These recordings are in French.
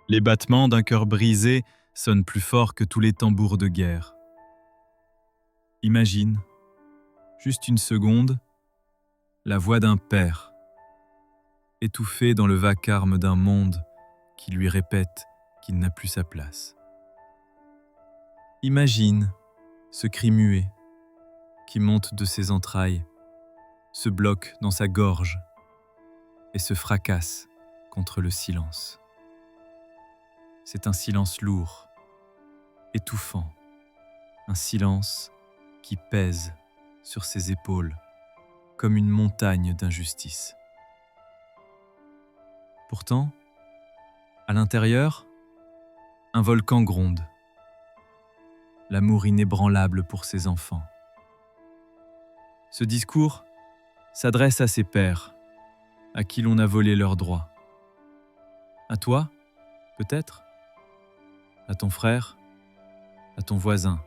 Les battements d'un cœur brisé sonnent plus fort que tous les tambours de guerre. Imagine, juste une seconde, la voix d'un père, étouffée dans le vacarme d'un monde qui lui répète qu'il n'a plus sa place. Imagine ce cri muet qui monte de ses entrailles, se bloque dans sa gorge et se fracasse contre le silence. C'est un silence lourd, étouffant, un silence qui pèse sur ses épaules comme une montagne d'injustice. Pourtant, à l'intérieur, un volcan gronde, l'amour inébranlable pour ses enfants. Ce discours s'adresse à ses pères, à qui l'on a volé leurs droits. À toi, peut-être, à ton frère, à ton voisin,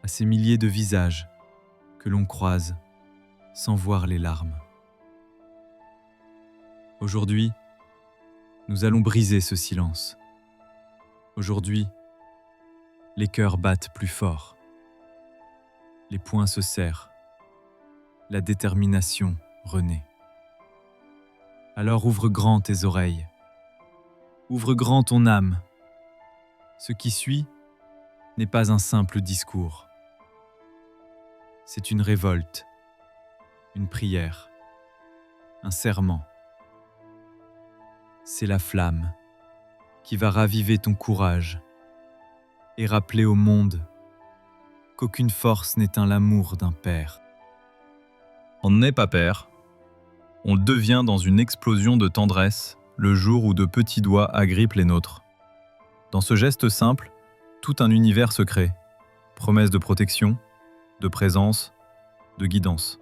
à ces milliers de visages que l'on croise sans voir les larmes. Aujourd'hui, nous allons briser ce silence. Aujourd'hui, les cœurs battent plus fort. Les poings se serrent. La détermination renaît. Alors ouvre grand tes oreilles. Ouvre grand ton âme. Ce qui suit n'est pas un simple discours. C'est une révolte, une prière, un serment. C'est la flamme qui va raviver ton courage et rappeler au monde qu'aucune force n'éteint l'amour d'un père. On n'est pas père, on le devient dans une explosion de tendresse le jour où de petits doigts agrippent les nôtres. Dans ce geste simple, tout un univers se crée, promesse de protection, de présence, de guidance.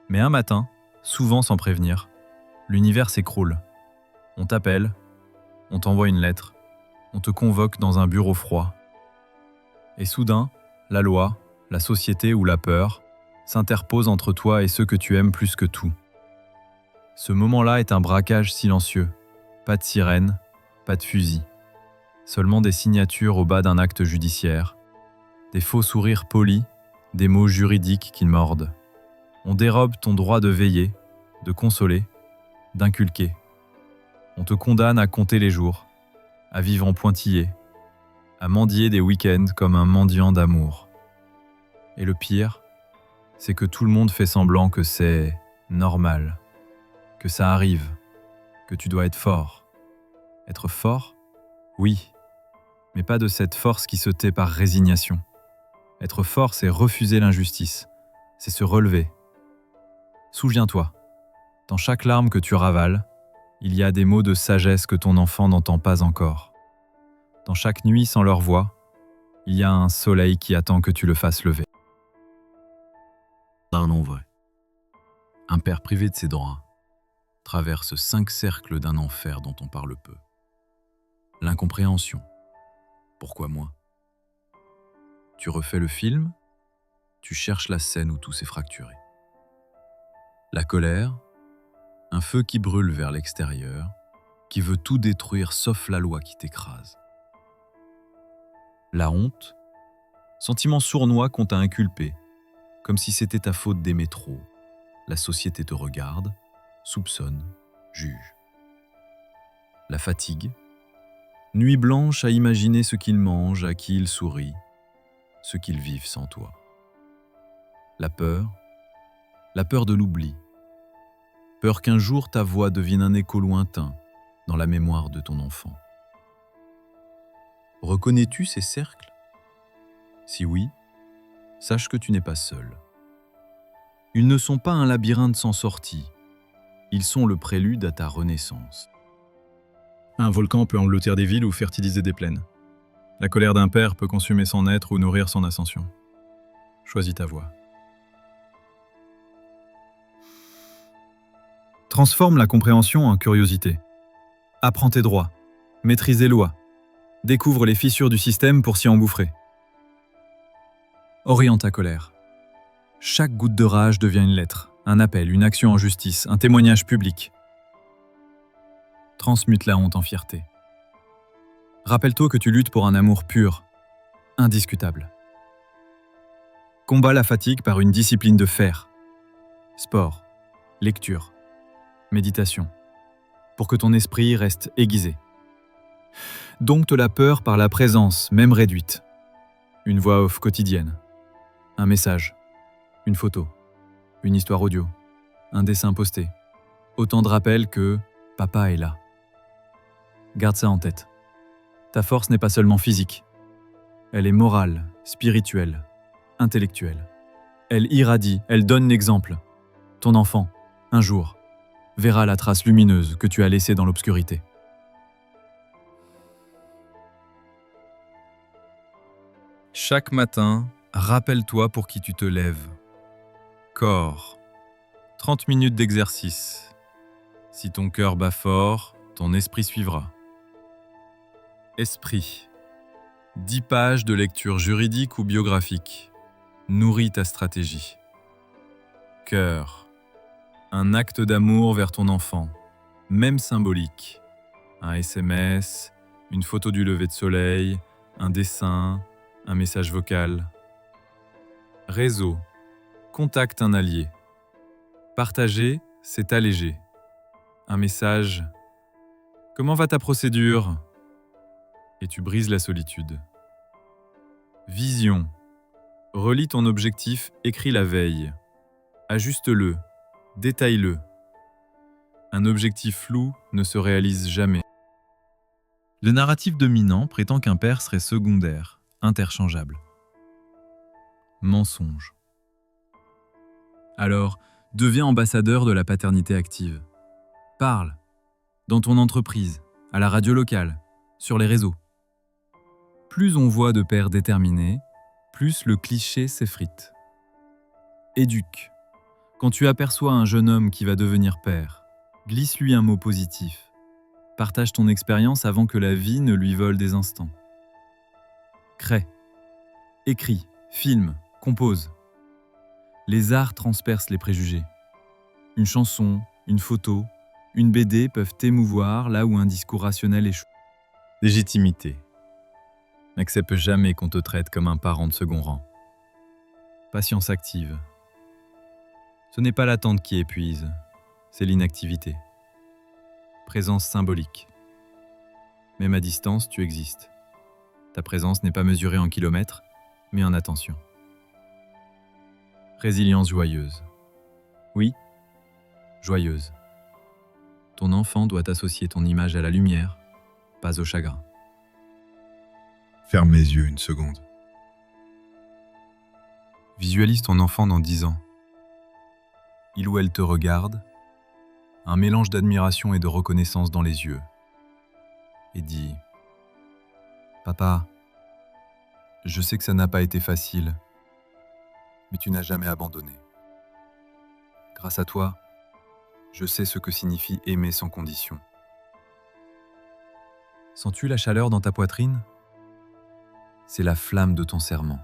Mais un matin, souvent sans prévenir, l'univers s'écroule. On t'appelle, on t'envoie une lettre, on te convoque dans un bureau froid. Et soudain, la loi, la société ou la peur s'interposent entre toi et ceux que tu aimes plus que tout. Ce moment-là est un braquage silencieux. Pas de sirène, pas de fusil. Seulement des signatures au bas d'un acte judiciaire, des faux sourires polis, des mots juridiques qui mordent. On dérobe ton droit de veiller, de consoler, d'inculquer. On te condamne à compter les jours, à vivre en pointillé, à mendier des week-ends comme un mendiant d'amour. Et le pire, c'est que tout le monde fait semblant que c'est normal, que ça arrive, que tu dois être fort. Être fort ? Oui, mais pas de cette force qui se tait par résignation. Être fort, c'est refuser l'injustice, c'est se relever. Souviens-toi, dans chaque larme que tu ravales, il y a des mots de sagesse que ton enfant n'entend pas encore. Dans chaque nuit sans leur voix, il y a un soleil qui attend que tu le fasses lever. Un nom vrai. Un père privé de ses droits traverse 5 cercles d'un enfer dont on parle peu. L'incompréhension. Pourquoi moi ? Tu refais le film, tu cherches la scène où tout s'est fracturé. La colère, un feu qui brûle vers l'extérieur, qui veut tout détruire sauf la loi qui t'écrase. La honte, sentiment sournois qu'on t'a inculpé, comme si c'était ta faute d'aimer trop. La société te regarde, soupçonne, juge. La fatigue, nuit blanche à imaginer ce qu'ils mangent, à qui ils sourient, ce qu'ils vivent sans toi. La peur de l'oubli. Peur qu'un jour ta voix devienne un écho lointain dans la mémoire de ton enfant. Reconnais-tu ces cercles ? Si oui, sache que tu n'es pas seul. Ils ne sont pas un labyrinthe sans sortie, ils sont le prélude à ta renaissance. Un volcan peut engloutir des villes ou fertiliser des plaines. La colère d'un père peut consumer son être ou nourrir son ascension. Choisis ta voie. Transforme la compréhension en curiosité. Apprends tes droits, maîtrise les lois, découvre les fissures du système pour s'y engouffrer. Oriente ta colère. Chaque goutte de rage devient une lettre, un appel, une action en justice, un témoignage public. Transmute la honte en fierté. Rappelle-toi que tu luttes pour un amour pur, indiscutable. Combat la fatigue par une discipline de fer. Sport, lecture, méditation, pour que ton esprit reste aiguisé. Dompte la peur par la présence, même réduite. Une voix off quotidienne, un message, une photo, une histoire audio, un dessin posté. Autant de rappels que papa est là. Garde ça en tête. Ta force n'est pas seulement physique. Elle est morale, spirituelle, intellectuelle. Elle irradie, elle donne l'exemple. Ton enfant, un jour, verra la trace lumineuse que tu as laissée dans l'obscurité. Chaque matin, rappelle-toi pour qui tu te lèves. Corps. 30 minutes d'exercice. Si ton cœur bat fort, ton esprit suivra. Esprit. 10 pages de lecture juridique ou biographique. Nourris ta stratégie. Cœur. Un acte d'amour vers ton enfant, même symbolique. Un SMS, une photo du lever de soleil, un dessin, un message vocal. Réseau. Contacte un allié. Partager, c'est alléger. Un message. Comment va ta procédure ? Et tu brises la solitude. Vision. Relis ton objectif écrit la veille. Ajuste-le, détaille-le. Un objectif flou ne se réalise jamais. Le narratif dominant prétend qu'un père serait secondaire, interchangeable. Mensonge. Alors, deviens ambassadeur de la paternité active. Parle, dans ton entreprise, à la radio locale, sur les réseaux. Plus on voit de pères déterminés, plus le cliché s'effrite. Éduque. Quand tu aperçois un jeune homme qui va devenir père, glisse-lui un mot positif. Partage ton expérience avant que la vie ne lui vole des instants. Crée. Écris, filme, compose. Les arts transpercent les préjugés. Une chanson, une photo, une BD peuvent t'émouvoir là où un discours rationnel échoue. Légitimité. N'accepte jamais qu'on te traite comme un parent de second rang. Patience active. Ce n'est pas l'attente qui épuise, c'est l'inactivité. Présence symbolique. Même à distance, tu existes. Ta présence n'est pas mesurée en kilomètres, mais en attention. Résilience joyeuse. Oui, joyeuse. Ton enfant doit associer ton image à la lumière, pas au chagrin. Ferme les yeux une seconde. Visualise ton enfant dans 10 ans. Il ou elle te regarde, un mélange d'admiration et de reconnaissance dans les yeux, et dit « Papa, je sais que ça n'a pas été facile, mais tu n'as jamais abandonné. Grâce à toi, je sais ce que signifie aimer sans condition. Sens-tu la chaleur dans ta poitrine ? C'est la flamme de ton serment.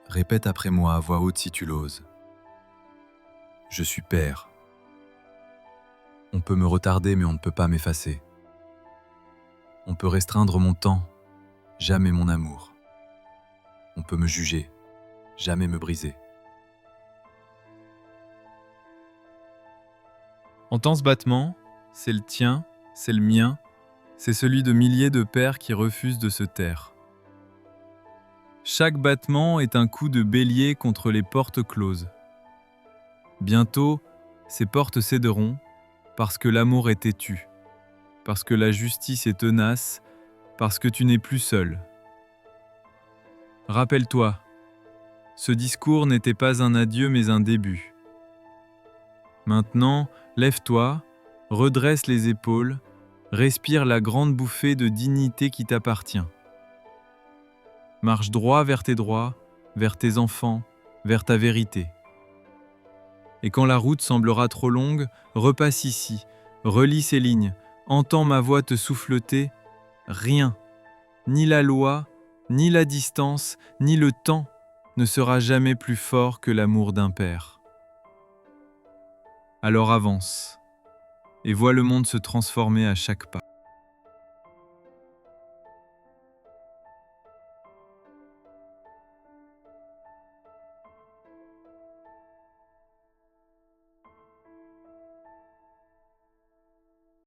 Répète après moi à voix haute si tu l'oses. Je suis père. On peut me retarder, mais on ne peut pas m'effacer. On peut restreindre mon temps, jamais mon amour. On peut me juger, jamais me briser. Entends ce battement, c'est le tien, c'est le mien, c'est celui de milliers de pères qui refusent de se taire. Chaque battement est un coup de bélier contre les portes closes. Bientôt, ces portes céderont parce que l'amour est têtu, parce que la justice est tenace, parce que tu n'es plus seul. Rappelle-toi, ce discours n'était pas un adieu mais un début. Maintenant, lève-toi, redresse les épaules, respire la grande bouffée de dignité qui t'appartient. Marche droit vers tes droits, vers tes enfants, vers ta vérité. Et quand la route semblera trop longue, repasse ici, relis ces lignes, entends ma voix te souffleter. Rien, ni la loi, ni la distance, ni le temps ne sera jamais plus fort que l'amour d'un père. Alors avance, et vois le monde se transformer à chaque pas.